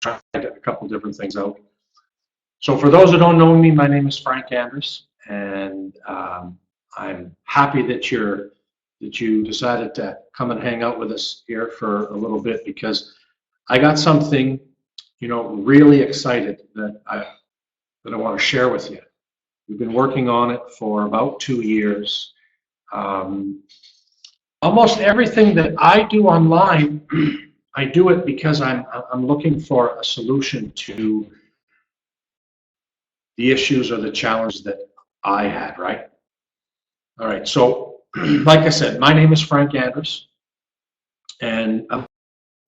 tried a couple different things out. So for those who don't know me, my name is Frank Andrus, and I'm happy that you decided to come and hang out with us here for a little bit, because I got something, really excited that I want to share with you. We've been working on it for about 2 years. Almost everything that I do online, I do it because I'm looking for a solution to the issues or the challenges that I had, right? All right, so like I said, my name is Frank Andrus, and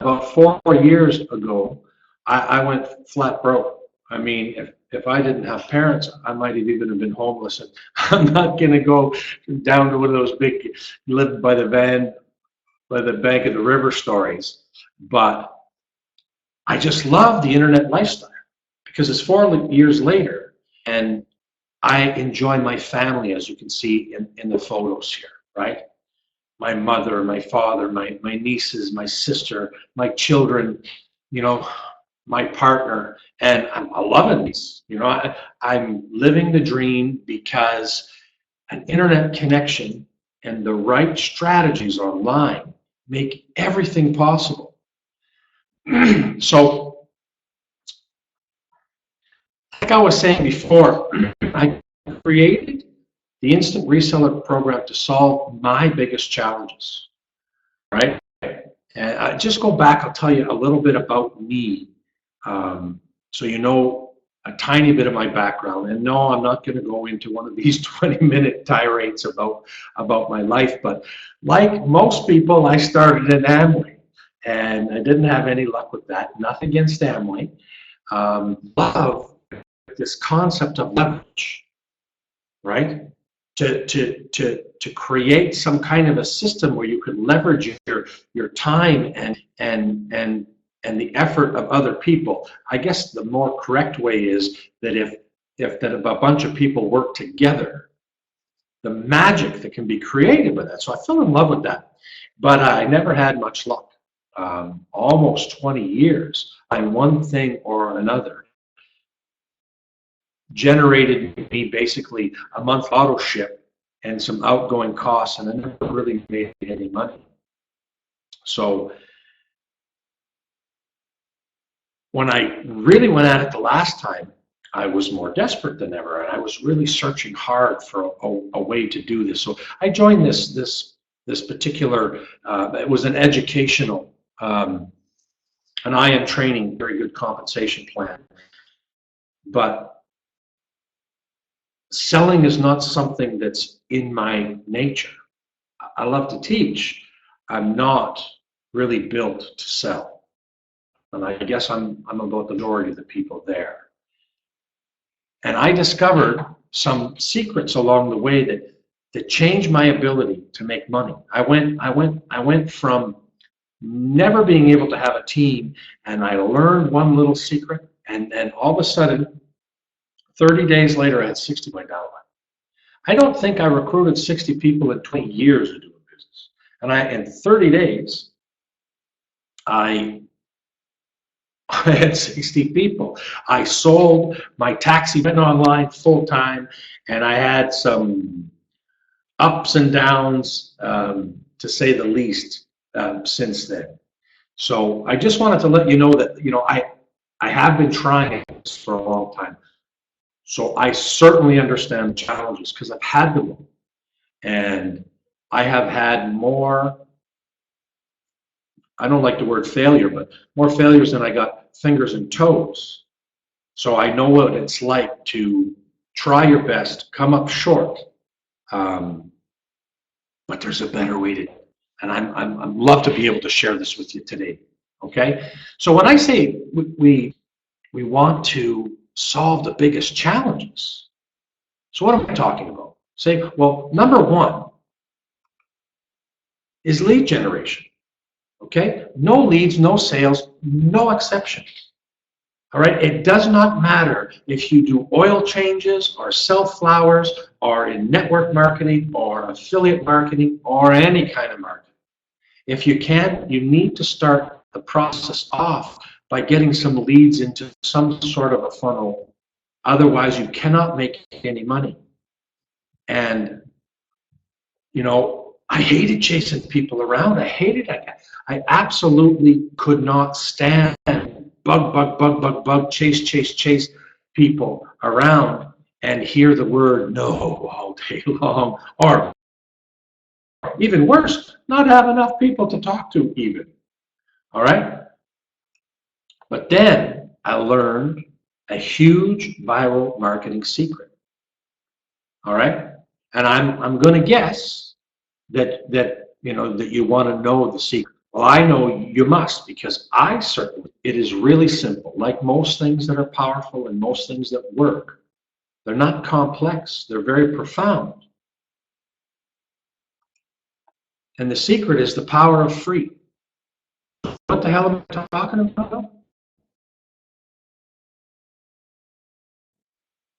about 4 years ago, I went flat broke. I mean, if I didn't have parents, I might have even been homeless. And I'm not going to go down to one of those big, live by the bank of the river stories, but I just love the internet lifestyle, because it's 4 years later, and I enjoy my family, as you can see in the photos here, right? My mother, my father, my nieces, my sister, my children, my partner, and I'm loving this. I'm living the dream, because an internet connection and the right strategies online make everything possible. So, like I was saying before, I created the Instant Reseller Program to solve my biggest challenges, right? And I just go back, I'll tell you a little bit about me, so you know a tiny bit of my background. And no, I'm not going to go into one of these 20-minute tirades about my life, but like most people, I started in Amway, and I didn't have any luck with that. Nothing against Amway. Love this concept of leverage, right? To create some kind of a system where you could leverage your time and the effort of other people. I guess the more correct way is that if a bunch of people work together, the magic that can be created with that. So I fell in love with that, but I never had much luck. Almost 20 years on one thing or another generated me basically a month auto ship and some outgoing costs, and I never really made any money. So when I really went at it the last time, I was more desperate than ever, and I was really searching hard for a way to do this. So I joined this particular, it was an educational, an IM training, very good compensation plan. But selling is not something that's in my nature. I love to teach. I'm not really built to sell. And I guess I'm about the majority of the people there. And I discovered some secrets along the way that changed my ability to make money. I went from never being able to have a team, and I learned one little secret, and all of a sudden, 30 days later, I had 60 my downline. I don't think I recruited 60 people in 20 years of doing business. And in 30 days, I had 60 people. I sold my taxi, went online full time, and I had some ups and downs, to say the least, since then. So I just wanted to let you know that I have been trying this for a long time. So I certainly understand the challenges, because I've had them, and I have had more, I don't like the word failure, but more failures than I got fingers and toes. So I know what it's like to try your best, come up short, but there's a better way to do it. And I'd love to be able to share this with you today. Okay? So when I say we want to solve the biggest challenges, so what am I talking about? Say, well, number one is lead generation. Okay? No leads, no sales, no exceptions. All right? It does not matter if you do oil changes or sell flowers or in network marketing or affiliate marketing or any kind of marketing. If you can, you need to start the process off by getting some leads into some sort of a funnel. Otherwise, you cannot make any money. And, you know, I hated chasing people around. I hated it. I absolutely could not stand bug, chase people around and hear the word no all day long. Or even worse, not have enough people to talk to even. All right? But then I learned a huge viral marketing secret. All right? And I'm going to guess that you know that you want to know the secret. Well, I know you must, because I certainly, it is really simple. Like most things that are powerful and most things that work, they're not complex. They're very profound. And the secret is the power of free. What the hell am I talking about?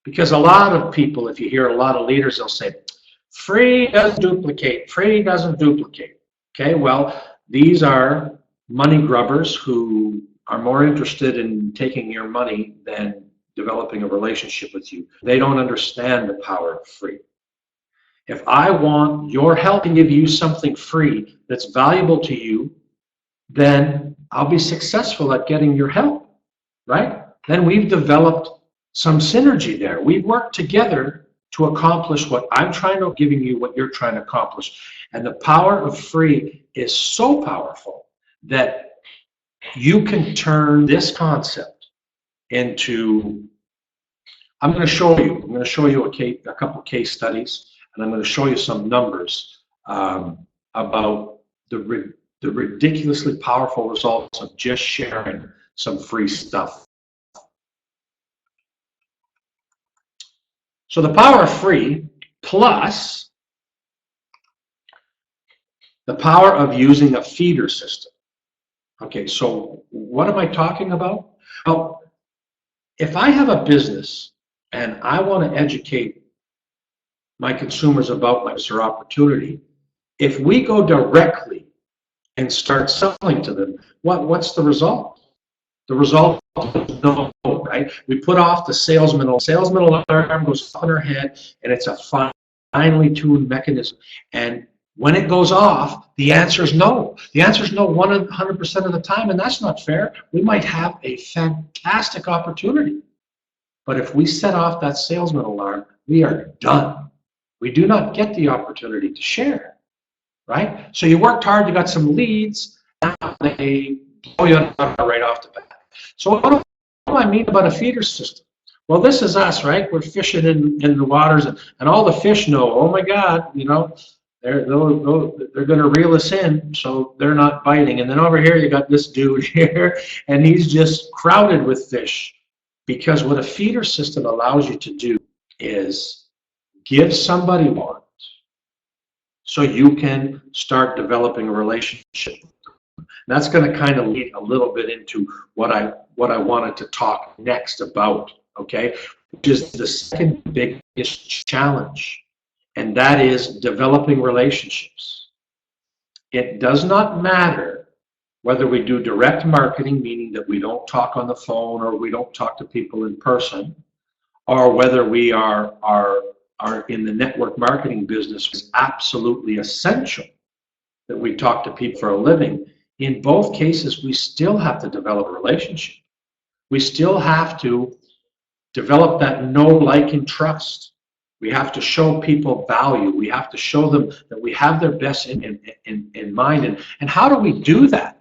Because a lot of people, if you hear a lot of leaders, they'll say, free doesn't duplicate, free doesn't duplicate. Okay, well, these are money grubbers who are more interested in taking your money than developing a relationship with you. They don't understand the power of free. If I want your help and give you something free that's valuable to you, then I'll be successful at getting your help, right? Then we've developed some synergy there. We've worked together to accomplish what I'm trying to, giving you what you're trying to accomplish. And the power of free is so powerful that you can turn this concept into, I'm going to show you a couple case studies, and I'm going to show you some numbers about the ridiculously powerful results of just sharing some free stuff. So the power of free plus the power of using a feeder system. Okay, so what am I talking about? Well, if I have a business and I want to educate my consumers about my service or opportunity, if we go directly and start selling to them, what's the result? The result is no, right? We put off the salesman alarm goes off in our head, and it's a finely tuned mechanism. And when it goes off, the answer is no. The answer is no 100% of the time, and that's not fair. We might have a fantastic opportunity, but if we set off that salesman alarm, we are done. We do not get the opportunity to share, right? So you worked hard, you got some leads, now they blow you right off the bat. So what do I mean about a feeder system? Well, this is us, right? We're fishing in the waters, and all the fish know, oh my God, you know, they're going to reel us in, so they're not biting. And then over here, you got this dude here, and he's just crowded with fish. Because what a feeder system allows you to do is give somebody one, so you can start developing a relationship. That's going to kind of lead a little bit into what I wanted to talk next about, okay? Which is the second biggest challenge, and that is developing relationships. It does not matter whether we do direct marketing, meaning that we don't talk on the phone or we don't talk to people in person, or whether we are in the network marketing business. It's absolutely essential that we talk to people for a living. In both cases, we still have to develop a relationship. We still have to develop that know, like, and trust. We have to show people value. We have to show them that we have their best in mind. And how do we do that?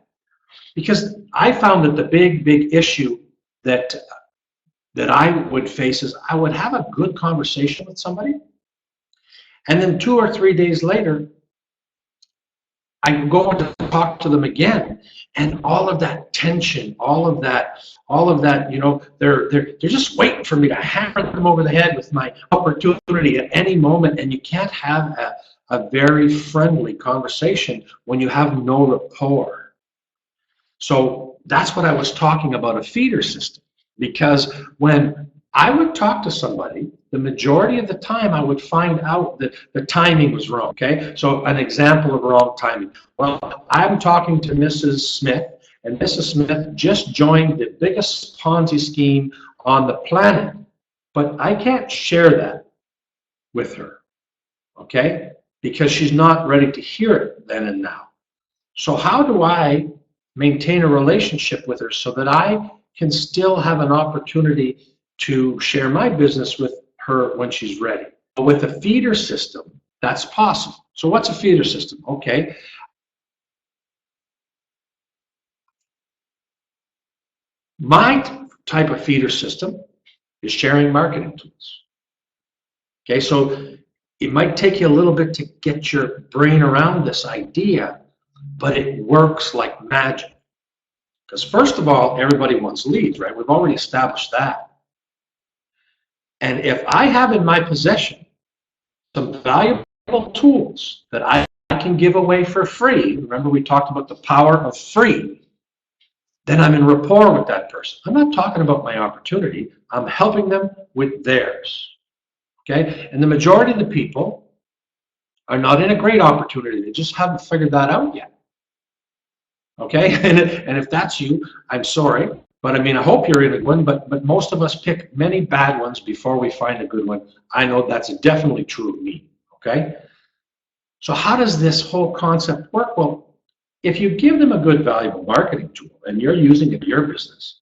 Because I found that the big issue that I would face is I would have a good conversation with somebody, and then 2 or 3 days later, I go to talk to them again, and all of that tension, all of that, you know, they're just waiting for me to hammer them over the head with my opportunity at any moment, and you can't have a very friendly conversation when you have no rapport. So that's what I was talking about, a feeder system, because when I would talk to somebody, the majority of the time I would find out that the timing was wrong, okay? So an example of wrong timing. Well, I'm talking to Mrs. Smith, and Mrs. Smith just joined the biggest Ponzi scheme on the planet, but I can't share that with her, okay? Because she's not ready to hear it then and now. So how do I maintain a relationship with her so that I can still have an opportunity to share my business with her when she's ready? With a feeder system, that's possible. So what's a feeder system? Okay. My type of feeder system is sharing marketing tools. Okay, so it might take you a little bit to get your brain around this idea, but it works like magic. Because first of all, everybody wants leads, right? We've already established that. And if I have in my possession some valuable tools that I can give away for free, remember we talked about the power of free, then I'm in rapport with that person. I'm not talking about my opportunity. I'm helping them with theirs. Okay? And the majority of the people are not in a great opportunity. They just haven't figured that out yet. Okay? And if that's you, I'm sorry. But I mean, I hope you're in a good one, but most of us pick many bad ones before we find a good one. I know that's definitely true of me. Okay? So how does this whole concept work? Well, if you give them a good, valuable marketing tool and you're using it in your business,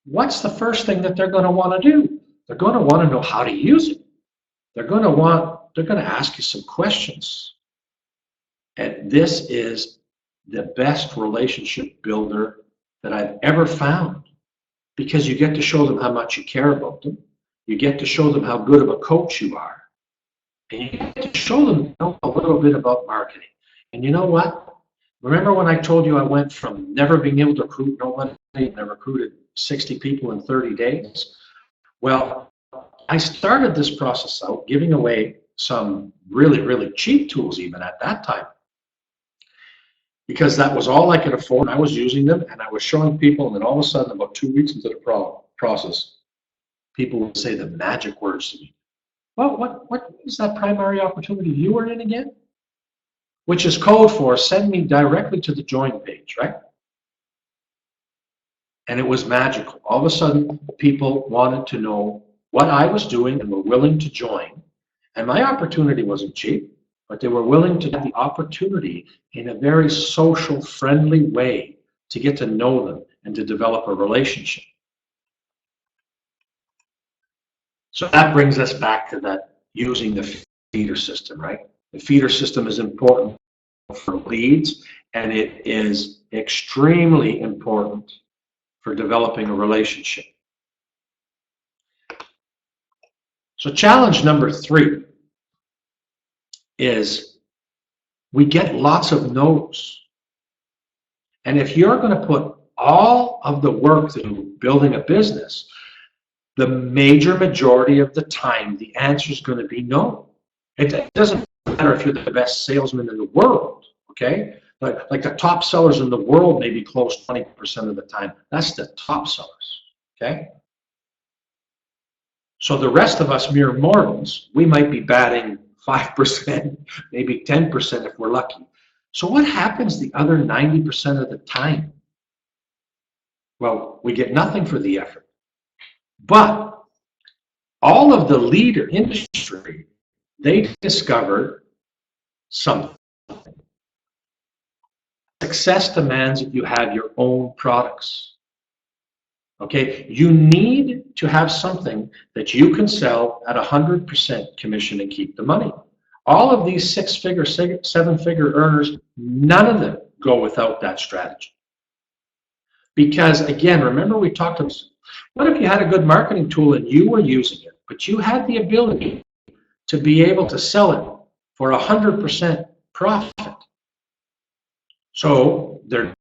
what's the first thing that they're going to want to do? They're going to want to know how to use it. They're going to ask you some questions. And this is the best relationship builder that I've ever found, because you get to show them how much you care about them. You get to show them how good of a coach you are. And you get to show them a little bit about marketing. And you know what? Remember when I told you I went from never being able to recruit nobody and I recruited 60 people in 30 days? Well, I started this process out giving away some really, really cheap tools even at that time, because that was all I could afford. I was using them and I was showing people, and then all of a sudden, about 2 weeks into the process, people would say the magic words to me. Well, what is that primary opportunity you were in again? Which is code for send me directly to the join page, right? And it was magical. All of a sudden, people wanted to know what I was doing and were willing to join. And my opportunity wasn't cheap, but they were willing to get the opportunity in a very social, friendly way to get to know them and to develop a relationship. So that brings us back to that using the feeder system, right? The feeder system is important for leads, and it is extremely important for developing a relationship. So challenge number 3 is we get lots of no's. And if you're going to put all of the work into building a business, the major majority of the time, the answer is going to be no. It doesn't matter if you're the best salesman in the world, okay? Like the top sellers in the world maybe close 20% of the time. That's the top sellers, okay? So the rest of us mere mortals, we might be batting 5%, maybe 10% if we're lucky. So what happens the other 90% of the time? Well, we get nothing for the effort. But all of the leader industry, they discovered something. Success demands that you have your own products. Okay, you need to have something that you can sell at 100% commission and keep the money. All of these 6-figure, 7-figure earners, none of them go without that strategy. Because again, remember we talked about, what if you had a good marketing tool and you were using it, but you had the ability to be able to sell it for 100% profit? So they're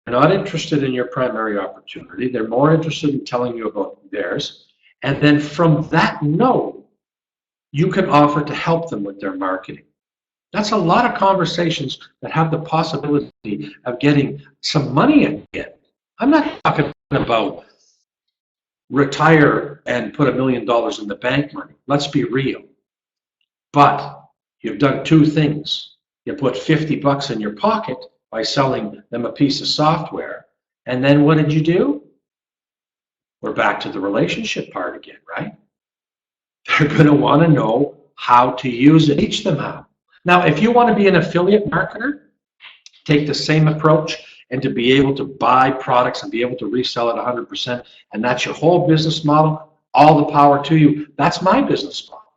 not interested in your primary opportunity. They're more interested in telling you about theirs. And then from that node, you can offer to help them with their marketing. That's a lot of conversations that have the possibility of getting some money again. I'm not talking about retire and put $1 million in the bank money. Let's be real. But you've done 2 things. You put $50 in your pocket by selling them a piece of software, And then what did you do? We're back to the relationship part again, right? They're going to want to know how to use it. Teach them how. Now, if you want to be an affiliate marketer, take the same approach, and to be able to buy products and be able to resell it 100%, and that's your whole business model, all the power to you. That's my business model.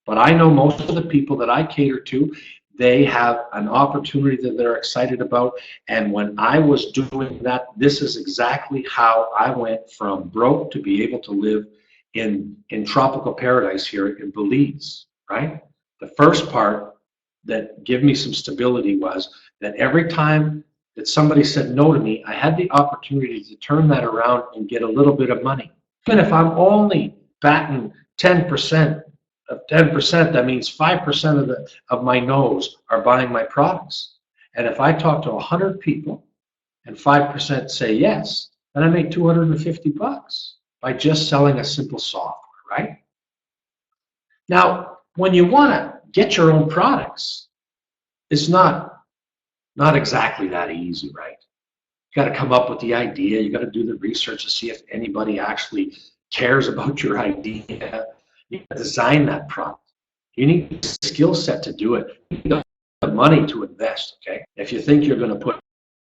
But I know most of the people that I cater to, they have an opportunity that they're excited about. And when I was doing that, this is exactly how I went from broke to be able to live in tropical paradise here in Belize, right? The first part that gave me some stability was that every time that somebody said no to me, I had the opportunity to turn that around and get a little bit of money. Even if I'm only batting 10%, of 10%, that means 5% of my no's are buying my products. And if I talk to 100 people and 5% say yes, then I make $250 by just selling a simple software, right? Now, when you want to get your own products, it's not exactly that easy, right? You got to come up with the idea. You got to do the research to see if anybody actually cares about your idea. You got to design that product. You need a skill set to do it. You need the money to invest, okay? If you think you're going to put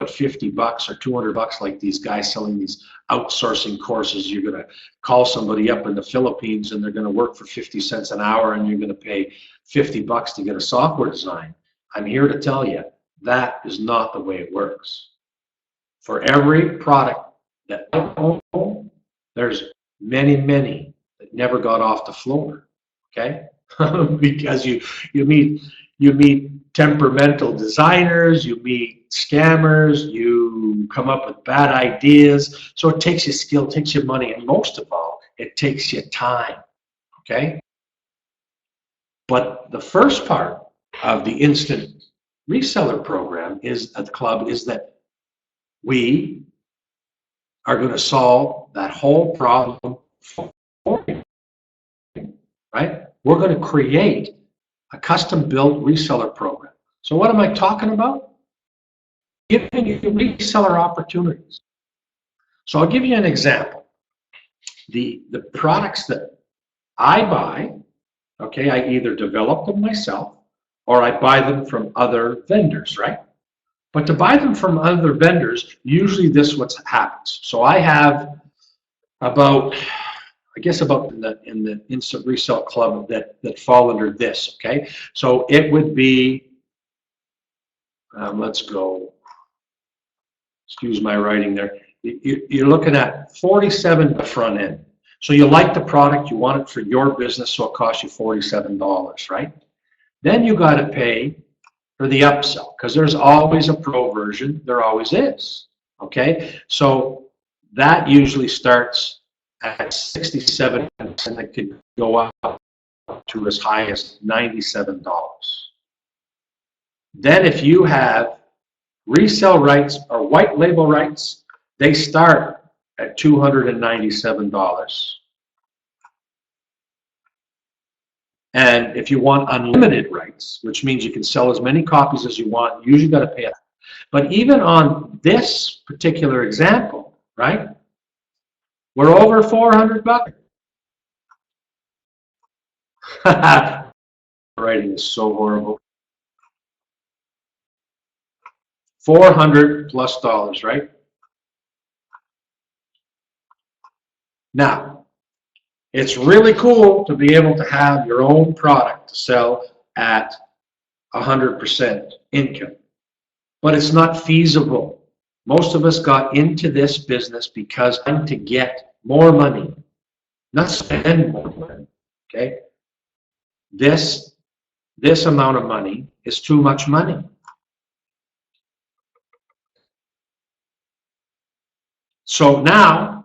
$50 or $200 like these guys selling these outsourcing courses, you're going to call somebody up in the Philippines and they're going to work for 50 cents an hour and you're going to pay $50 to get a software design. I'm here to tell you that is not the way it works. For every product that I own, there's many that never got off the floor, okay? Because you meet temperamental designers, you meet scammers, you come up with bad ideas. So it takes you skill, it takes you money, and most of all, it takes you time, okay? But the first part of the instant reseller program is at the club is that we are going to solve that whole problem for you, right? We're going to create a custom-built reseller program. So what am I talking about? Giving you reseller opportunities. So I'll give you an example. The products that I buy, okay, I either develop them myself or I buy them from other vendors, right? But to buy them from other vendors, usually this is what happens. So I have about in the instant resale club that fall under this, okay? So it would be, let's go, excuse my writing there. You're looking at 47 the front end. So you like the product, you want it for your business, so it costs you $47, right? Then you got to pay for the upsell, because there's always a pro version, there always is, okay? So that usually starts at 67 and it could go up to as high as $97. Then if you have resale rights or white label rights, they start at $297. And if you want unlimited rights, which means you can sell as many copies as you want, you usually got to pay it. But even on this particular example, right, we're over $400. Writing is so horrible. $400+, right? Now, it's really cool to be able to have your own product to sell at 100% income, but it's not feasible. Most of us got into this business because to get more money, not spend more money, okay? This amount of money is too much money. So now,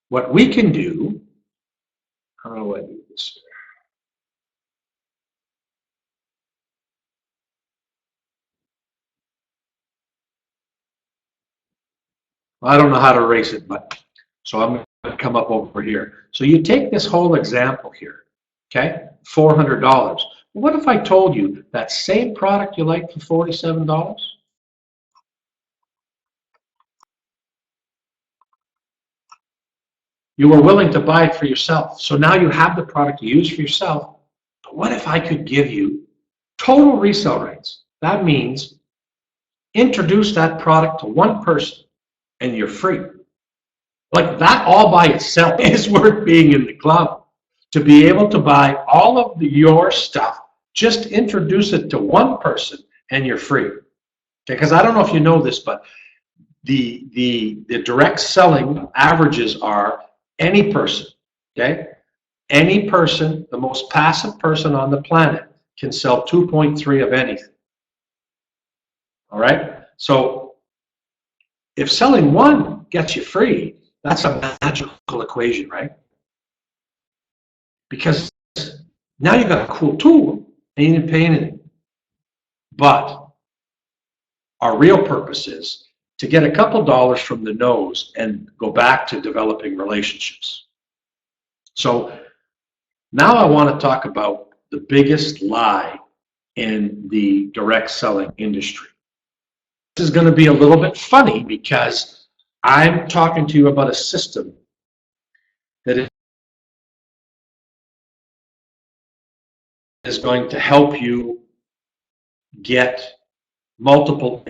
what we can do, how do I do this here? I don't know how to erase it, but so I'm going to come up over here. So you take this whole example here, okay? $400. What if I told you that same product you like for $47? You were willing to buy it for yourself. So now you have the product to use for yourself. But what if I could give you total resale rates? That means introduce that product to one person and you're free. Like that all by itself is worth being in the club. To be able to buy all of your stuff, just introduce it to one person and you're free. Because I don't know if you know this, but the direct selling averages are any person, okay? Any person, the most passive person on the planet, can sell 2.3 of anything. All right? So if selling one gets you free, that's a magical equation, right? Because now you've got a cool tool and you didn't pay anything. But our real purpose is to get a couple dollars from the nose and go back to developing relationships. So now I want to talk about the biggest lie in the direct selling industry. This is going to be a little bit funny because I'm talking to you about a system that is going to help you get multiple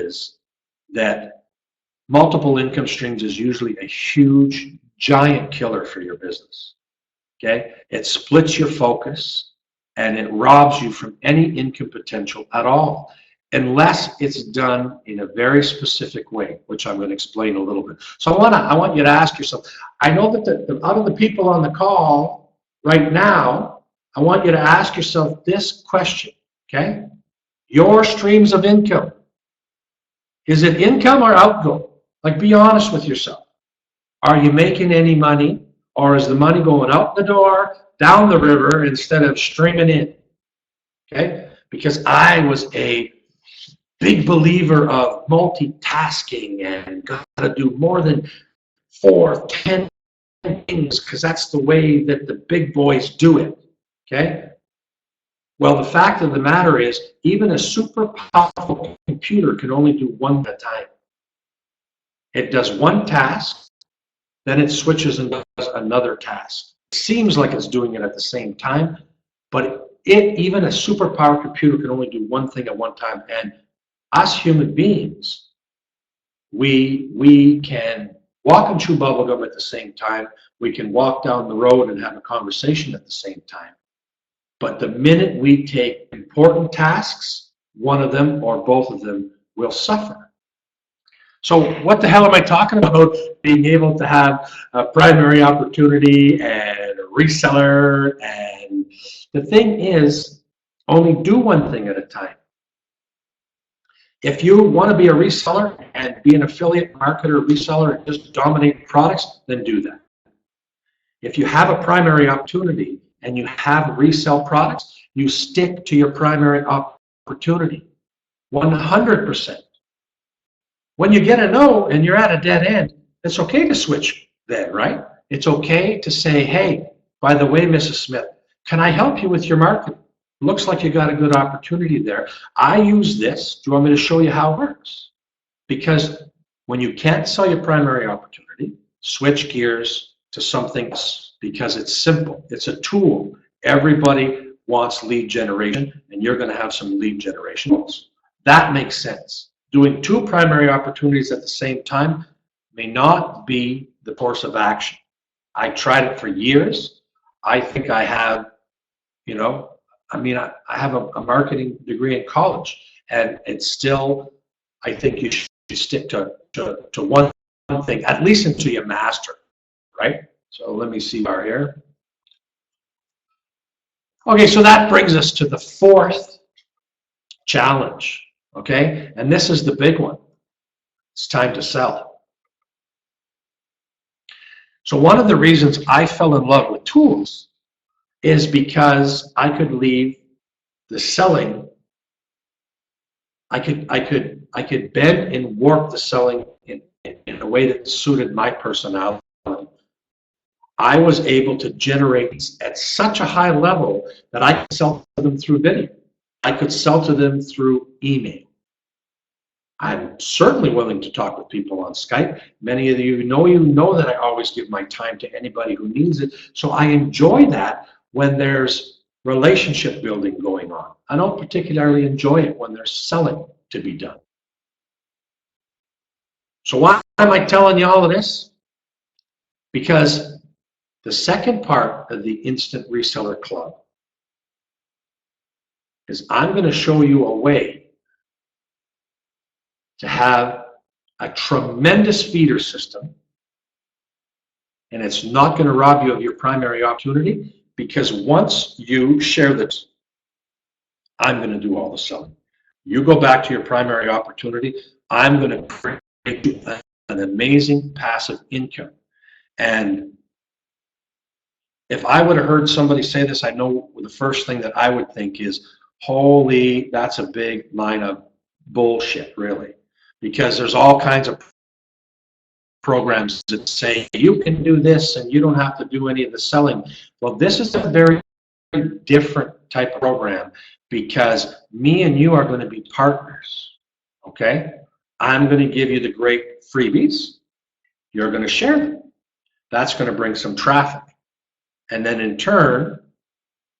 income streams is usually a huge, giant killer for your business. Okay? It splits your focus and it robs you from any income potential at all, unless it's done in a very specific way, which I'm going to explain a little bit. So I want you to ask yourself, I know that out of the people on the call right now, I want you to ask yourself this question, okay? Your streams of income. Is it income or outgo? Like, be honest with yourself. Are you making any money, or is the money going out the door, down the river, instead of streaming in? Okay? Because I was a big believer of multitasking and got to do more than 4, 10 things because that's the way that the big boys do it. Okay? Well, the fact of the matter is, even a super powerful computer can only do one at a time. It does one task, then it switches and does another task. It seems like it's doing it at the same time, but even a superpower computer can only do one thing at one time. And us human beings, we can walk and chew bubblegum at the same time. We can walk down the road and have a conversation at the same time. But the minute we take important tasks, one of them or both of them will suffer. So what the hell am I talking about? Being able to have a primary opportunity and a reseller. And the thing is, only do one thing at a time. If you want to be a reseller and be an affiliate marketer, reseller, and just dominate products, then do that. If you have a primary opportunity and you have resell products, you stick to your primary opportunity 100%. When you get a no and you're at a dead end, it's okay to switch then, right? It's okay to say, hey, by the way, Mrs. Smith, can I help you with your marketing? Looks like you got a good opportunity there. I use this. Do you want me to show you how it works? Because when you can't sell your primary opportunity, switch gears to something else because it's simple. It's a tool. Everybody wants lead generation, and you're going to have some lead generation goals. That makes sense. Doing 2 primary opportunities at the same time may not be the course of action. I tried it for years. I think I have, I have a marketing degree in college, and it's still, I think you should stick to one thing, at least until you master, right? So let me see our here. Okay, so that brings us to the 4th challenge, okay? And this is the big one. It's time to sell. So one of the reasons I fell in love with tools is because I could leave the selling. I could bend and warp the selling in a way that suited my personality. I was able to generate at such a high level that I could sell to them through video. I could sell to them through email. I'm certainly willing to talk with people on Skype. Many of you know that I always give my time to anybody who needs it. So I enjoy that when there's relationship building going on. I don't particularly enjoy it when there's selling to be done. So why am I telling you all of this? Because the second part of the Instant Reseller Club is I'm going to show you a way to have a tremendous feeder system, and it's not going to rob you of your primary opportunity, because once you share this, I'm going to do all the selling. You go back to your primary opportunity, I'm going to create you an amazing passive income. And if I would have heard somebody say this, I know the first thing that I would think is, holy, that's a big line of bullshit, really. Because there's all kinds of programs that say you can do this and you don't have to do any of the selling. Well, this is a very different type of program, because me and you are going to be partners, okay? I'm going to give you the great freebies. You're going to share them. That's going to bring some traffic. And then in turn,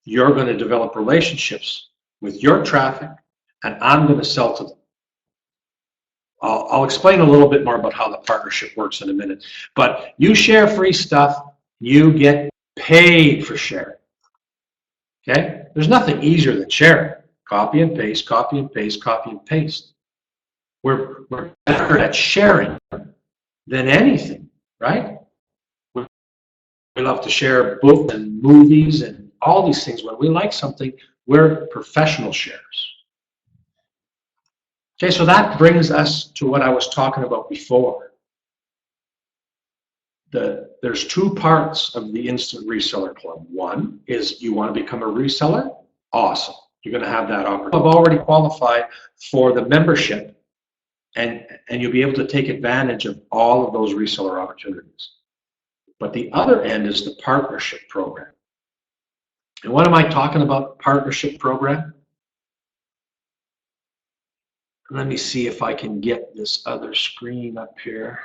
you're going to develop relationships with your traffic, and I'm going to sell to them. I'll explain a little bit more about how the partnership works in a minute. But you share free stuff, you get paid for sharing. Okay? There's nothing easier than sharing. Copy and paste, copy and paste, copy and paste. We're better at sharing than anything, right? We love to share books and movies and all these things. When we like something, we're professional sharers. Okay, so that brings us to what I was talking about before. There's two parts of the Instant Reseller Club. One is you want to become a reseller. Awesome. You're going to have that opportunity. I've already qualified for the membership, and you'll be able to take advantage of all of those reseller opportunities. But the other end is the partnership program. And what am I talking about, partnership program? Let me see if I can get this other screen up here.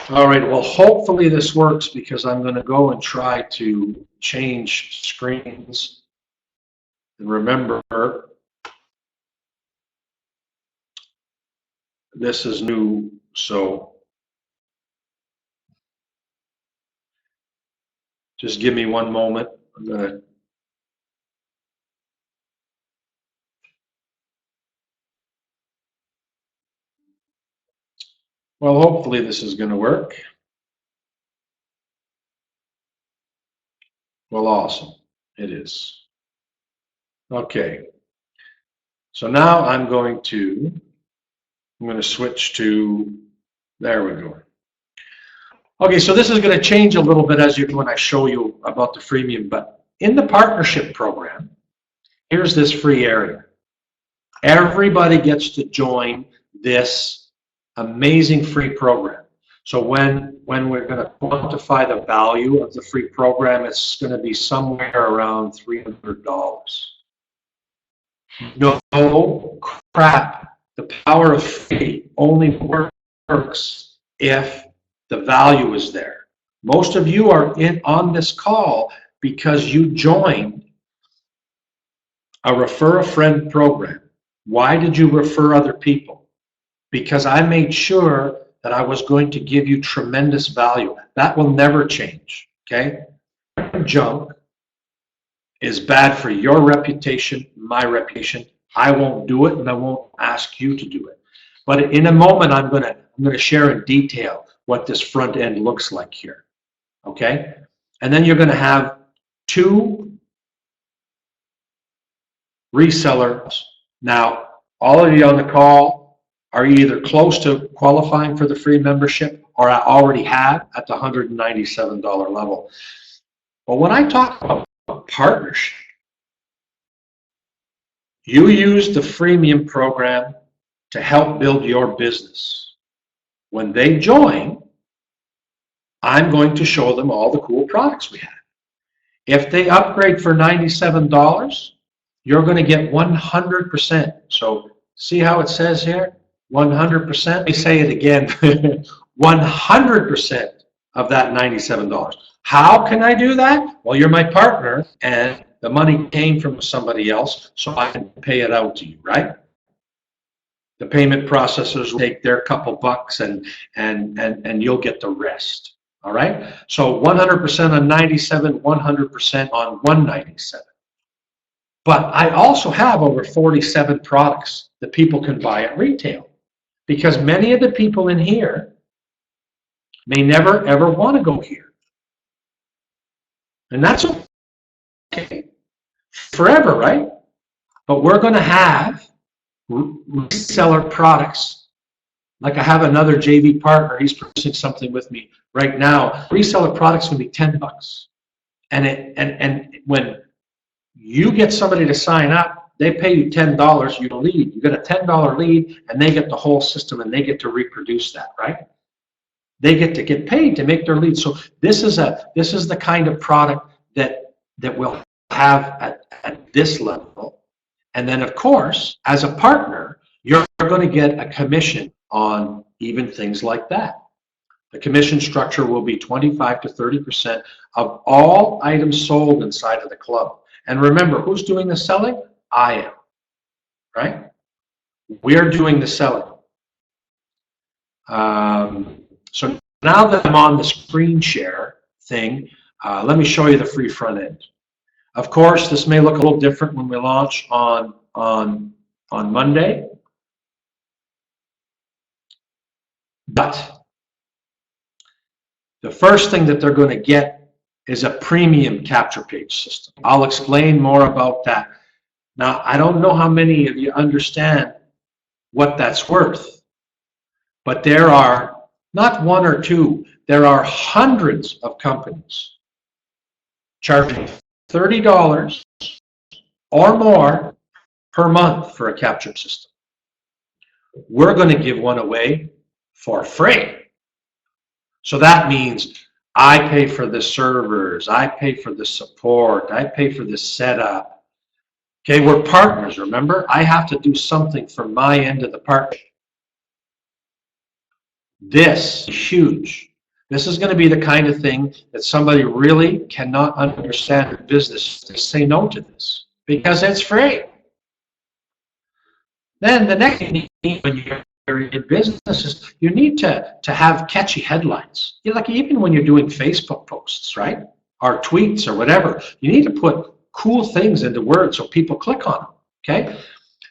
All right, well, hopefully this works, because I'm going to go and try to change screens. And remember, this is new, so just give me one moment. I'm going to Well, hopefully this is going to work. Well, awesome. It is. Okay. So now I'm going to switch to, there we go. Okay, so this is going to change a little bit as when I show you about the freemium, but in the partnership program, here's this free area. Everybody gets to join this amazing free program. So when we're going to quantify the value of the free program, it's going to be somewhere around $300. No crap. The power of free only works if the value is there. Most of you are on this call because you joined a refer a friend program. Why did you refer other people? Because I made sure that I was going to give you tremendous value. That will never change, okay? Junk is bad for your reputation, my reputation. I won't do it, and I won't ask you to do it. But in a moment, I'm going to share in detail what this front end looks like here, okay? And then you're going to have two resellers. Now, all of you on the call are either close to qualifying for the free membership, or I already have at the $197 level. But when I talk about partnership, you use the freemium program to help build your business. When they join, I'm going to show them all the cool products we have. If they upgrade for $97, you're going to get 100%. So see how it says here? 100%. Let me say it again. 100% of that $97. How can I do that? Well, you're my partner, and the money came from somebody else, so I can pay it out to you, right? The payment processors will take their couple bucks, and you'll get the rest. All right? So 100% on 97, 100% on 197. But I also have over 47 products that people can buy at retail, because many of the people in here may never ever want to go here. And that's okay. Forever, right? But we're going to have reseller products. Like I have another JV partner, he's producing something with me right now. Reseller products can be 10 bucks. And when you get somebody to sign up, they pay you $10, you lead. You get a $10 lead, and they get the whole system, and they get to reproduce that, right? They get to get paid to make their leads. So this is the kind of product that we'll have at this level. And then, of course, as a partner, you're going to get a commission on even things like that. The commission structure will be 25 to 30% of all items sold inside of the club. And remember, who's doing the selling? I am, right? We're doing the selling. So now that I'm on the screen share thing, let me show you the free front end. Of course, this may look a little different when we launch on Monday, but the first thing that they're going to get is a premium capture page system. I'll explain more about that. Now, I don't know how many of you understand what that's worth, but there are not one or two, there are hundreds of companies charging $30 or more per month for a capture system. We're going to give one away for free. So that means I pay for the servers, I pay for the support, I pay for the setup. Okay, we're partners, remember? I have to do something from my end of the partnership. This is huge. This is going to be the kind of thing that somebody really cannot understand in business to say no to this, because it's free. Then the next thing you need when you're in business is you need to have catchy headlines. Like even when you're doing Facebook posts, right? Or tweets or whatever, you need to put cool things into words so people click on them, okay?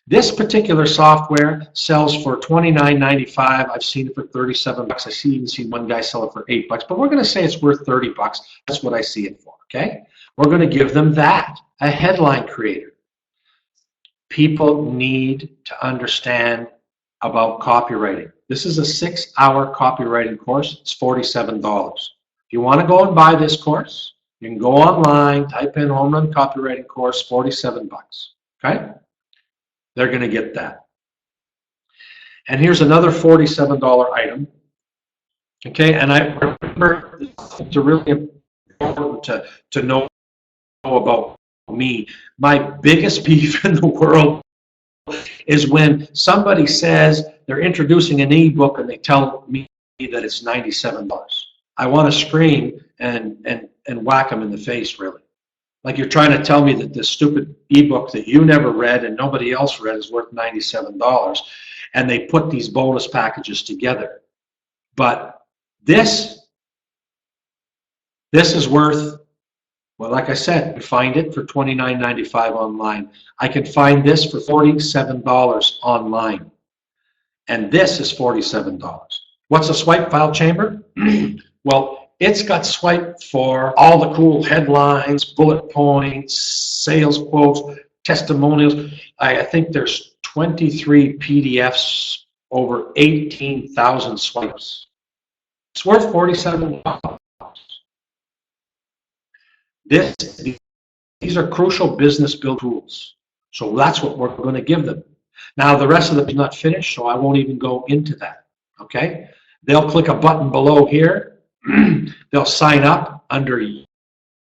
This particular software sells for $29.95. I've seen it for 37 bucks. I even seen one guy sell it for $8, but we're going to say it's worth 30 bucks. That's what I see it for, okay? We're going to give them that, a headline creator. People need to understand about copywriting. This is a 6-hour copywriting course. It's $47. If you want to go and buy this course, you can go online, type in home run copywriting course, 47 bucks, okay? They're going to get that. And here's another $47 item. Okay, and I remember it's really important to know about me. My biggest beef in the world is when somebody says they're introducing an ebook and they tell me that it's $97. I want to scream and whack them in the face, really. Like you're trying to tell me that this stupid ebook that you never read and nobody else read is worth $97, and they put these bonus packages together. But this is worth, well, like I said, you can find it for $29.95 online. I can find this for $47 online. And this is $47. What's a swipe file chamber? Well, it's got swipe for all the cool headlines, bullet points, sales quotes, testimonials. I think there's 23 PDFs, over 18,000 swipes. It's worth $47. These are crucial business build tools. So that's what we're going to give them. Now, the rest of them is not finished, so I won't even go into that. Okay? They'll click a button below here. They'll sign up under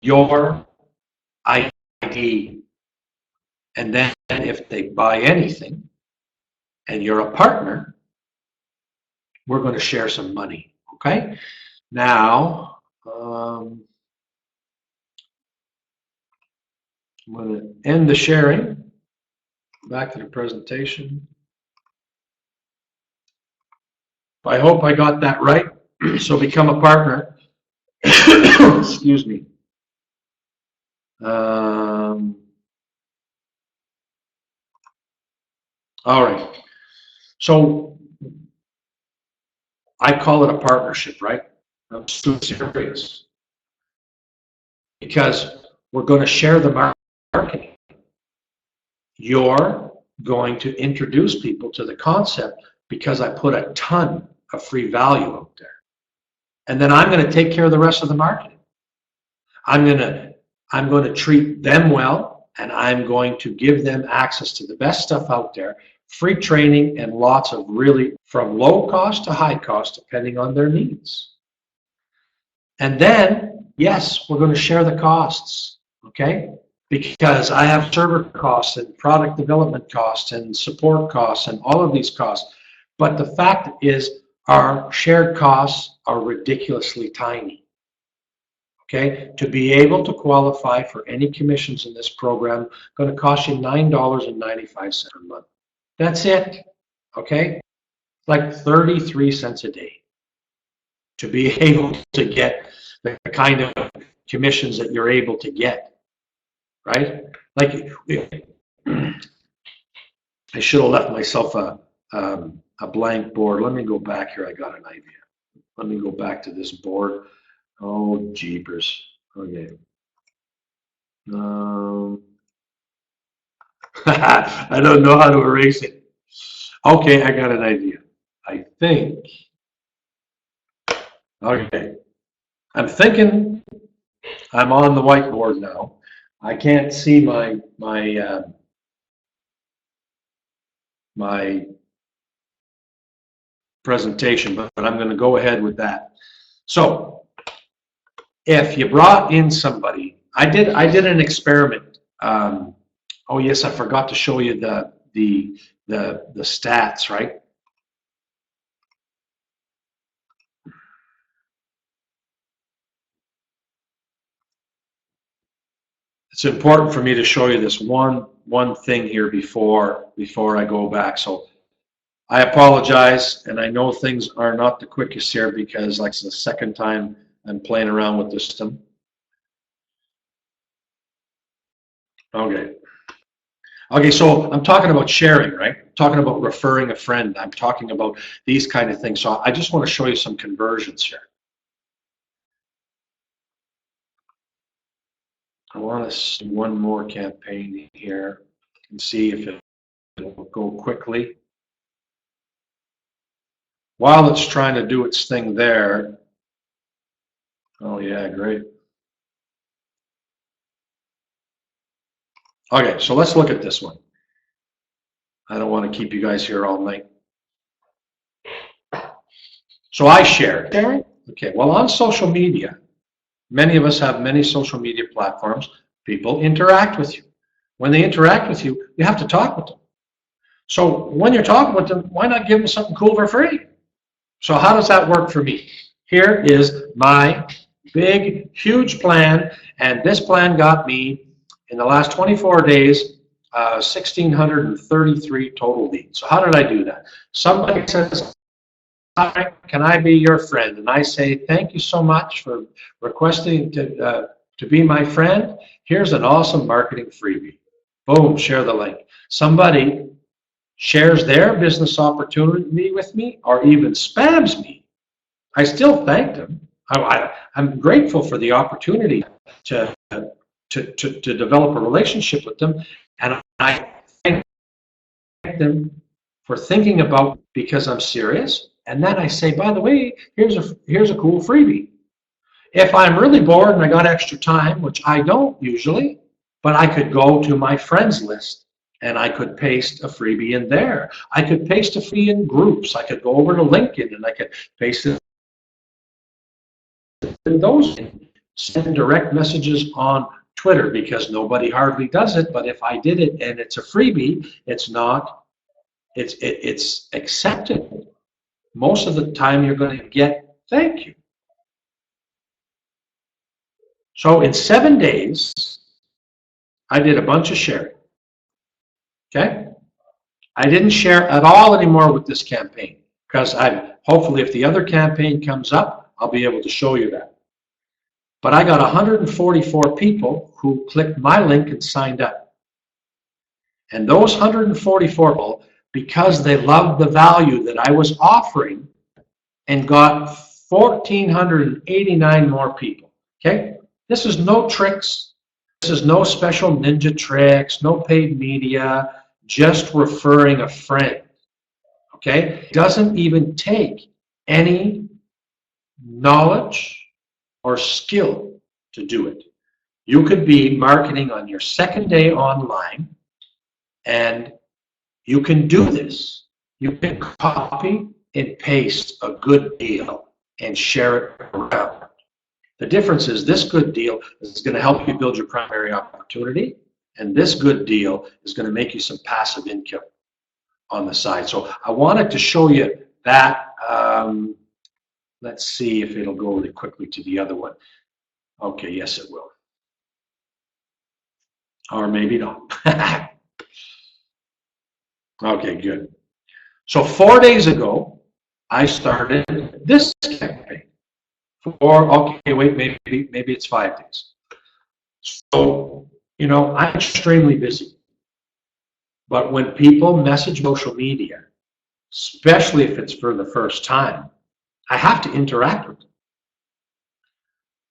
your ID. And then if they buy anything and you're a partner, we're going to share some money, okay? Now, I'm going to end the sharing. Back to the presentation. I hope I got that right. So become a partner. Excuse me. All right. So I call it a partnership, right? I'm too serious. Because we're going to share the marketing. You're going to introduce people to the concept because I put a ton of free value out there. And then I'm going to take care of the rest of the marketing. I'm going to treat them well, and I'm going to give them access to the best stuff out there, free training, and lots of really from low cost to high cost, depending on their needs. And then, yes, we're going to share the costs, okay? Because I have server costs and product development costs and support costs and all of these costs. But the fact is, our shared costs are ridiculously tiny. Okay, to be able to qualify for any commissions in this program, going to cost you $9.95 a month. That's it. Okay, like 33 cents a day to be able to get the kind of commissions that you're able to get. Right? Like, I should have left myself a blank board. Let me go back here. I got an idea. Let me go back to this board. Oh, jeepers. Okay. I don't know how to erase it. Okay, I got an idea. I think. Okay. I'm thinking I'm on the whiteboard now. I can't see my presentation, but I'm going to go ahead with that. So, if you brought in somebody, I did an experiment. Oh yes, I forgot to show you the stats, right? It's important for me to show you this one thing here before I go back. So I apologize, and I know things are not the quickest here because like it's the second time I'm playing around with this system. Okay, so I'm talking about sharing, right? I'm talking about referring a friend. I'm talking about these kind of things. So I just want to show you some conversions here. I want to see one more campaign here and see if it will go quickly. While it's trying to do its thing there. Oh yeah, great. Okay, so let's look at this one. I don't want to keep you guys here all night. So I share. Okay, well, on social media, many of us have many social media platforms. People interact with you. When they interact with you, you have to talk with them. So when you're talking with them, why not give them something cool for free? So how does that work for me? Here is my big, huge plan, and this plan got me, in the last 24 days, 1,633 total leads. So how did I do that? Somebody says, "Hi, can I be your friend?" And I say, "Thank you so much for requesting to be my friend. Here's an awesome marketing freebie." Boom, share the link. Somebody shares their business opportunity with me or even spams me. I still thank them. I'm grateful for the opportunity to develop a relationship with them, and I thank them for thinking about because I'm serious. And then I say, by the way, here's a cool freebie. If I'm really bored and I got extra time, which I don't usually, but I could go to my friends list and I could paste a freebie in there. I could paste a freebie in groups. I could go over to LinkedIn and I could paste it in those. Send direct messages on Twitter because nobody hardly does it. But if I did it and it's a freebie, it's not. It's accepted. Most of the time, you're going to get thank you. So in 7 days, I did a bunch of sharing. Okay? I didn't share at all anymore with this campaign because hopefully if the other campaign comes up, I'll be able to show you that. But I got 144 people who clicked my link and signed up. And those 144 people, because they loved the value that I was offering, and got 1,489 more people. Okay? This is no tricks. This is no special ninja tricks, no paid media, just referring a friend. Okay? It doesn't even take any knowledge or skill to do it. You could be marketing on your second day online, and you can do this. You can copy and paste a good deal and share it around. The difference is this good deal is going to help you build your primary opportunity, and this good deal is going to make you some passive income on the side. So I wanted to show you that. Let's see if it'll go really quickly to the other one. Okay, yes, it will. Or maybe not. Okay, good. So 4 days ago, I started this campaign. Okay, wait, maybe it's 5 days. So, I'm extremely busy. But when people message social media, especially if it's for the first time, I have to interact with them.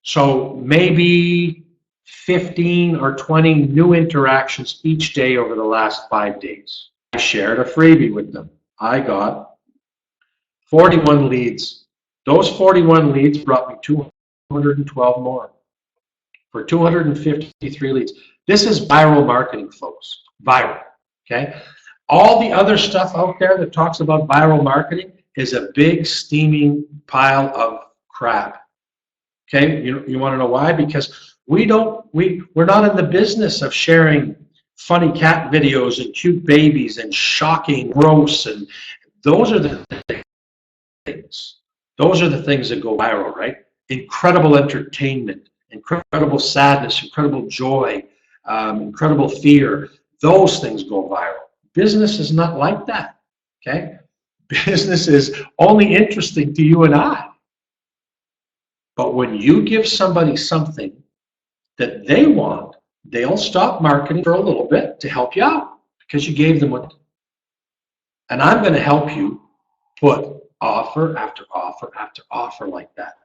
So maybe 15 or 20 new interactions each day over the last 5 days. I shared a freebie with them. I got 41 leads. Those 41 leads brought me 212 more for 253 leads. This is viral marketing, folks. Viral, okay? All the other stuff out there that talks about viral marketing is a big steaming pile of crap. Okay, you want to know why? Because we're not in the business of sharing funny cat videos and cute babies and shocking, gross, and those are the things. Those are the things that go viral, right? Incredible entertainment, incredible sadness, incredible joy, incredible fear. Those things go viral. Business is not like that, okay? Business is only interesting to you and I. But when you give somebody something that they want, they'll stop marketing for a little bit to help you out because you gave them what. And I'm going to help you put offer after offer after offer like that.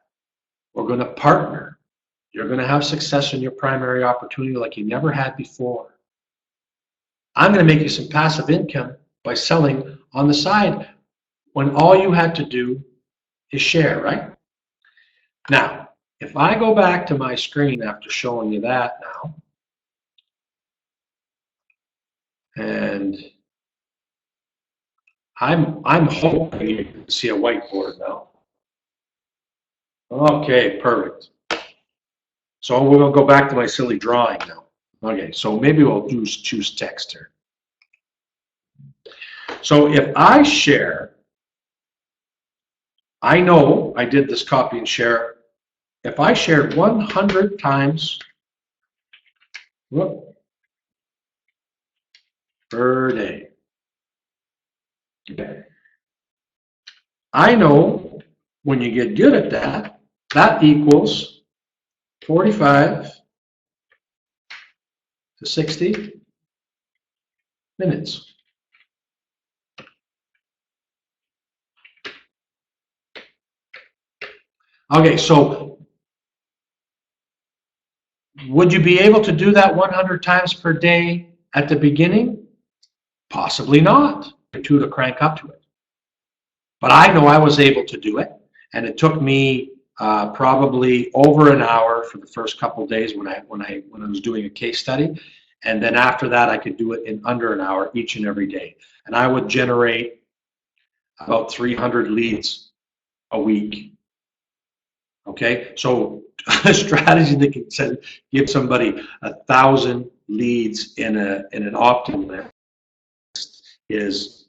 We're going to partner. You're going to have success in your primary opportunity like you never had before. I'm going to make you some passive income by selling on the side when all you had to do is share, right? Now, if I go back to my screen after showing you that now, and I'm hoping you can see a whiteboard now. Okay, perfect. So we'll go back to my silly drawing now. Okay, so maybe we'll choose text here. So if I share, I know I did this copy and share. If I shared 100 times per day, okay. I know when you get good at that, that equals 45 to 60 minutes. Okay, so would you be able to do that 100 times per day at the beginning? Possibly not. To crank up to it. But I know I was able to do it, and it took me probably over an hour for the first couple of days when I was doing a case study, and then after that I could do it in under an hour each and every day, and I would generate about 300 leads a week. Okay, so a strategy that can give somebody 1,000 leads in an opt-in list is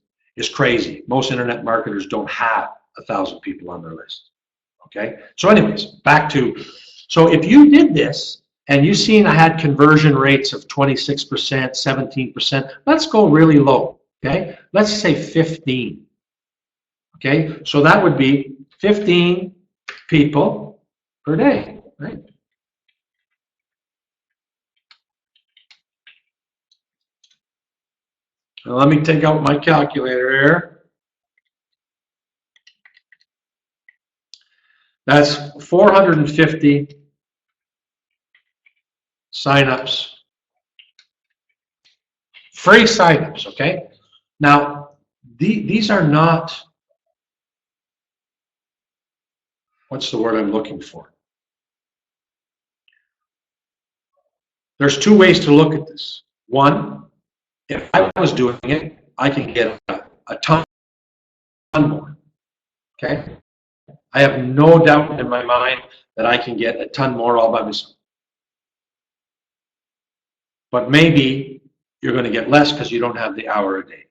crazy. Most internet marketers don't have 1,000 people on their list. Okay. So, anyways, back to, so if you did this and you seen I had conversion rates of 26%, 17%, let's go really low. Okay. Let's say 15. Okay. So that would be 15 people per day, right? Now let me take out my calculator here. That's 450 signups, free signups, okay? Now, these are not, what's the word I'm looking for? There's two ways to look at this. One, if I was doing it, I could get a ton more, okay? I have no doubt in my mind that I can get a ton more all by myself. But maybe you're going to get less because you don't have the hour a day.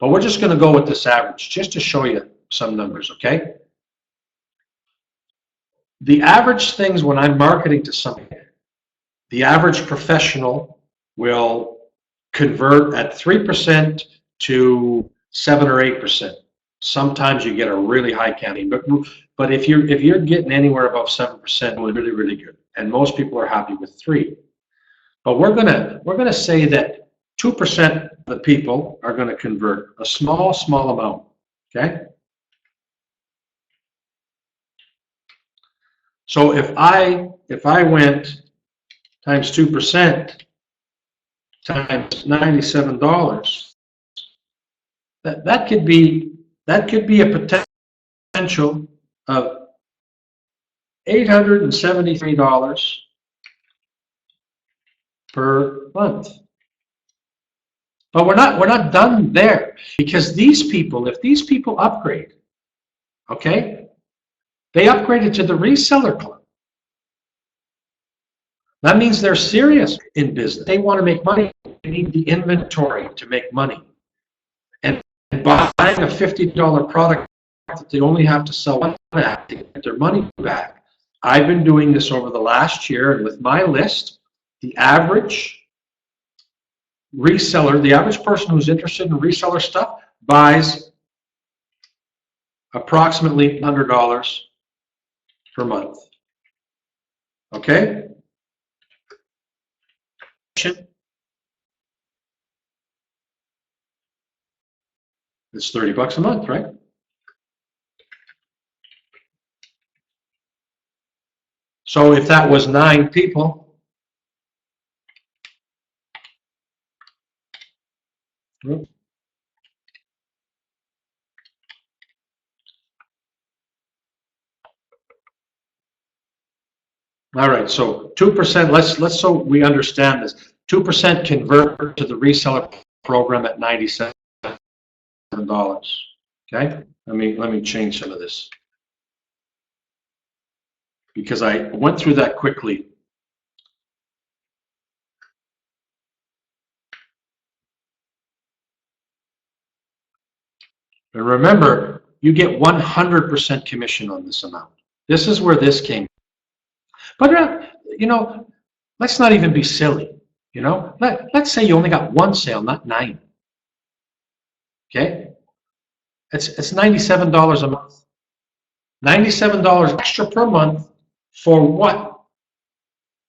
But we're just going to go with this average just to show you some numbers, okay? The average things when I'm marketing to somebody, the average professional will convert at 3% to 7 or 8%. Sometimes you get a really high counting, but if you're getting anywhere above 7%, it's really, really good. And most people are happy with 3. But we're gonna say that 2% of the people are going to convert a small amount. Okay. So if I went times 2% times $97, that could be a potential of $873 per month. But we're not done there, because these people, if these people upgrade, okay, they upgraded to the reseller club. That means they're serious in business. They want to make money. They need the inventory to make money. And buying a $50 product that they only have to sell one at to get their money back. I've been doing this over the last year, and with my list, the average reseller, the average person who's interested in reseller stuff, buys approximately $100 per month. Okay? It's $30 a month, right? So if that was 9 people, all right, so 2%, let's so we understand this. 2% convert to the reseller program at $97. Okay? Let me change some of this, because I went through that quickly. And remember, you get 100% commission on this amount. This is where this came. But you know, let's not even be silly. You know, let's say you only got 1 sale, not 9. Okay, it's $97 a month. $97 extra per month for what?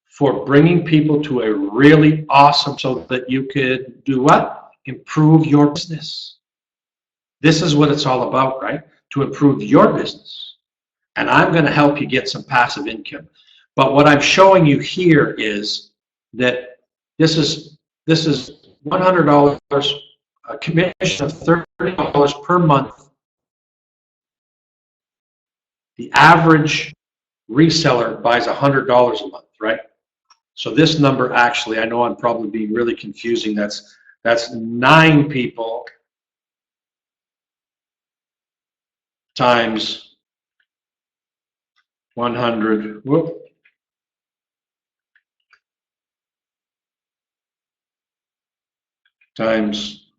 For bringing people to a really awesome, so that you could do what? Improve your business. This is what it's all about, right? To improve your business. And I'm going to help you get some passive income. But what I'm showing you here is that this is $100, a commission of $30 per month. The average reseller buys $100 a month, right? So this number, actually, I know I'm probably being really confusing. That's 9 people times 100, whoop, times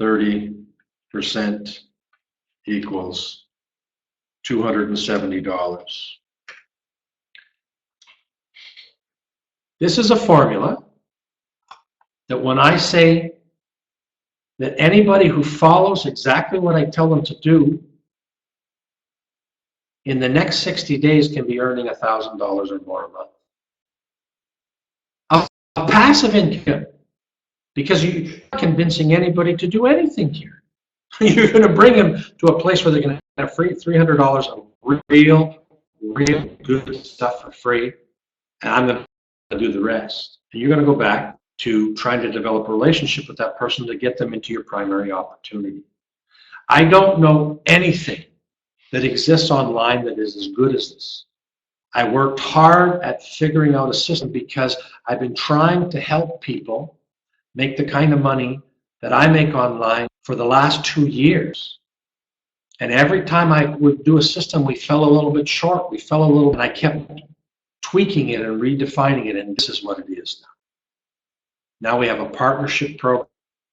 30% equals $270. This is a formula that when I say that anybody who follows exactly what I tell them to do in the next 60 days can be earning $1,000 or more a month. A passive income, because you're not convincing anybody to do anything here. You're going to bring them to a place where they're going to have free $300 of real good stuff for free, and I'm going to do the rest. And you're going to go back to trying to develop a relationship with that person to get them into your primary opportunity. I don't know anything that exists online that is as good as this. I worked hard at figuring out a system because I've been trying to help people make the kind of money that I make online for the last 2 years. And every time I would do a system, we fell a little bit short. And I kept tweaking it and redefining it, and this is what it is now. Now we have a partnership program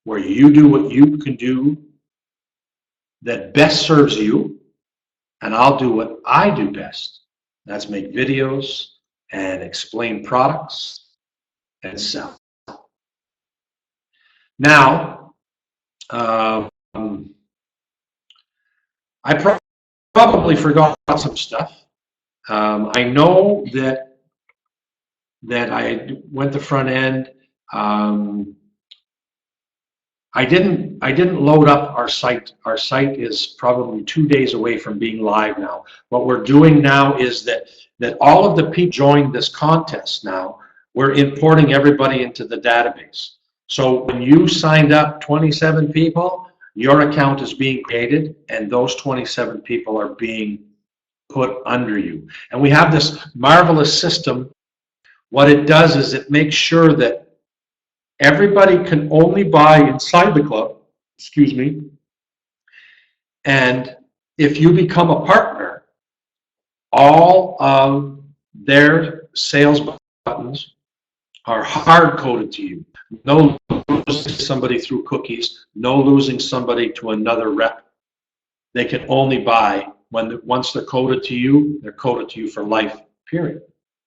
where you do what you can do that best serves you, and I'll do what I do best. That's make videos and explain products and sell. Now, I probably forgot some stuff. I know that I went the front end. I didn't load up our site. Our site is probably 2 days away from being live now. What we're doing now is that all of the people joined this contest now, we're importing everybody into the database. So when you signed up 27 people, your account is being created and those 27 people are being put under you. And we have this marvelous system. What it does is it makes sure that everybody can only buy inside the club, excuse me, and if you become a partner, all of their sales buttons are hard-coded to you. No losing somebody through cookies, no losing somebody to another rep. They can only buy once they're coded to you, they're coded to you for life, period.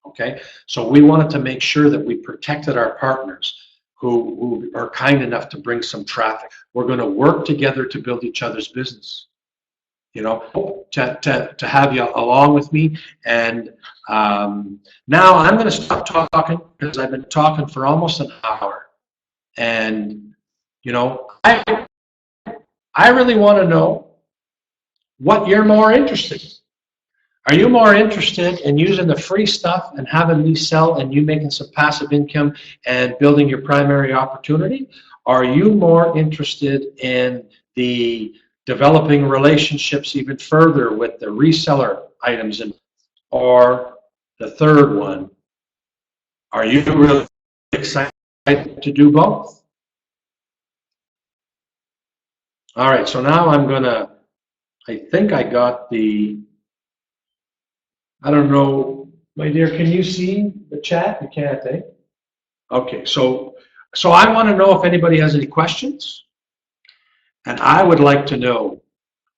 Okay? So we wanted to make sure that we protected our partners who are kind enough to bring some traffic. We're going to work together to build each other's business. You know, to have you along with me. And now I'm going to stop talking because I've been talking for almost an hour. And, you know, I really want to know what you're more interested in. Are you more interested in using the free stuff and having me sell and you making some passive income and building your primary opportunity? Are you more interested in the developing relationships even further with the reseller items? Or the third one, are you really excited to do both? All right, so now I'm gonna, I think I got the, I don't know, my dear, can you see the chat? You can't, eh? Okay, so I want to know if anybody has any questions, and I would like to know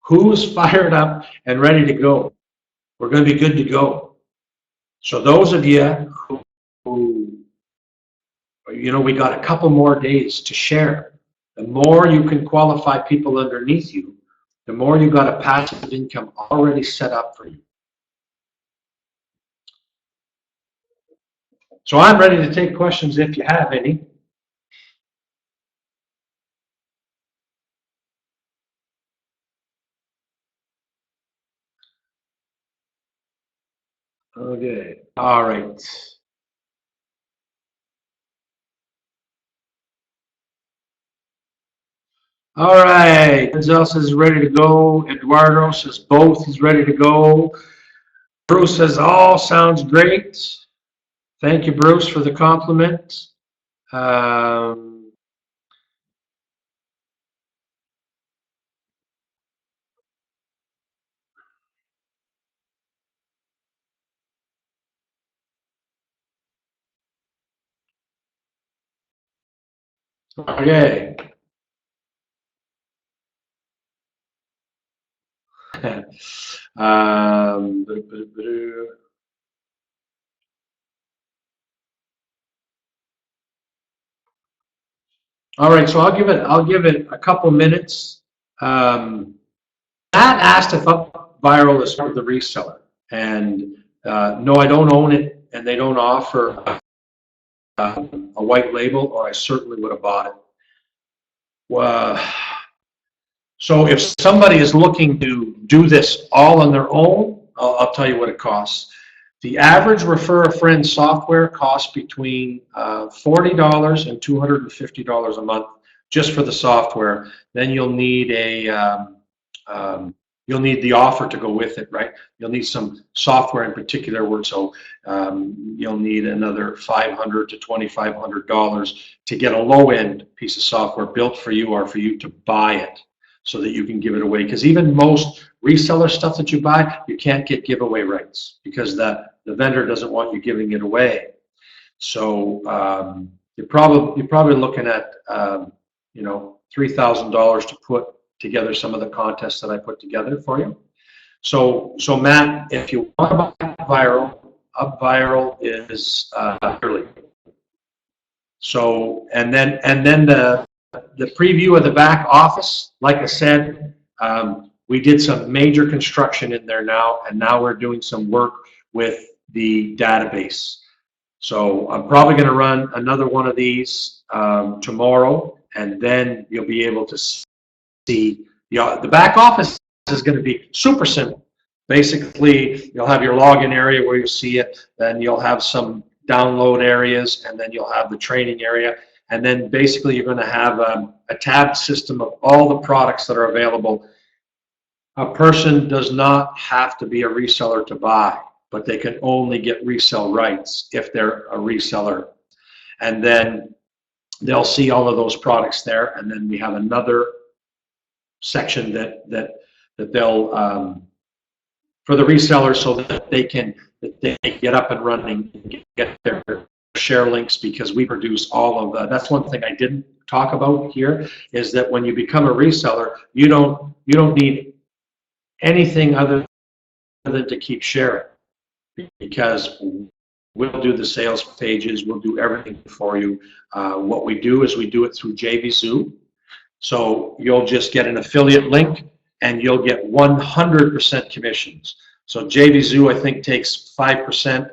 who's fired up and ready to go. We're going to be good to go. So those of you who, you know, we got a couple more days to share. The more you can qualify people underneath you, the more you got a passive income already set up for you. So I'm ready to take questions if you have any. Okay. All right. All right. Denzel says ready to go. Eduardo says both. He's ready to go. Bruce says all sounds great. Thank you, Bruce, for the compliment. Okay. um, all right, so I'll give it a couple minutes. Matt asked if UpViral is part of the reseller, and no, I don't own it, and they don't offer a white label, or I certainly would have bought it. So if somebody is looking to do this all on their own, I'll tell you what it costs. The average refer a friend software costs between $40 and $250 a month just for the software. Then you'll need you'll need the offer to go with it, right? You'll need some software in particular, so you'll need another $500 to $2,500 to get a low-end piece of software built for you, or for you to buy it so that you can give it away. Because even most reseller stuff that you buy, you can't get giveaway rights because the vendor doesn't want you giving it away. So you're probably looking at $3,000 to put together some of the contests that I put together for you. So Matt, if you want to buy UpViral is early. So and then the preview of the back office, like I said, we did some major construction in there now, and now we're doing some work with the database. So I'm probably going to run another one of these tomorrow, and then you'll be able to see the back office is going to be super simple. Basically, you'll have your login area where you see it, then you'll have some download areas, and then you'll have the training area. And then basically you're going to have a tabbed system of all the products that are available. A person does not have to be a reseller to buy, but they can only get resell rights if they're a reseller. And then they'll see all of those products there. And then we have another section that they'll for the resellers, so that they can get up and running and get their share links, because we produce all of that. That's one thing I didn't talk about here, is that when you become a reseller, you don't need anything other than to keep sharing, because we'll do the sales pages, we'll do everything for you. What we do is we do it through JVZoo. So you'll just get an affiliate link and you'll get 100% commissions. So JVZoo, I think, takes 5%.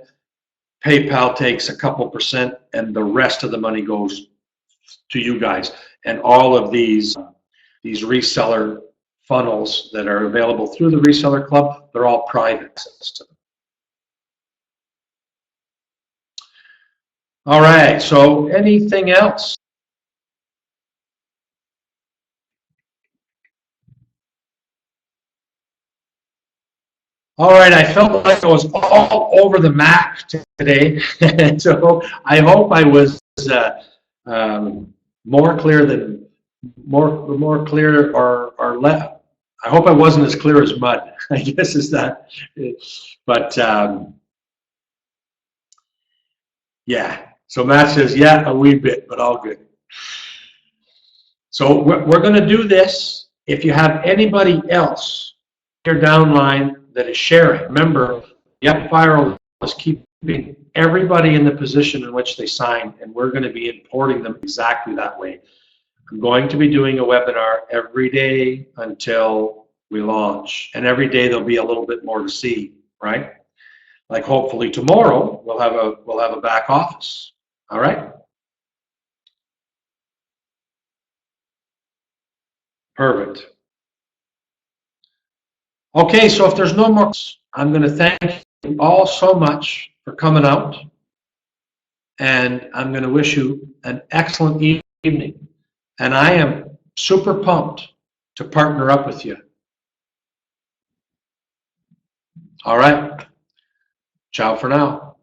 PayPal takes a couple percent, and the rest of the money goes to you guys. And all of these reseller funnels that are available through the Reseller Club, they're all private access to them. All right, so anything else? All right, I felt like I was all over the map today, so I hope I was more clear or less. I hope I wasn't as clear as mud. I guess is that, but yeah. So Matt says, yeah, a wee bit, but all good. So we're going to do this. If you have anybody else your downline that is sharing, remember, the UpViral is keeping everybody in the position in which they sign, and we're going to be importing them exactly that way. I'm going to be doing a webinar every day until we launch, and every day there'll be a little bit more to see, right? Like hopefully tomorrow we'll have a back office. All right. Perfect. Okay, so if there's no more, I'm going to thank you all so much for coming out, and I'm going to wish you an excellent evening. And I am super pumped to partner up with you. All right. Ciao for now.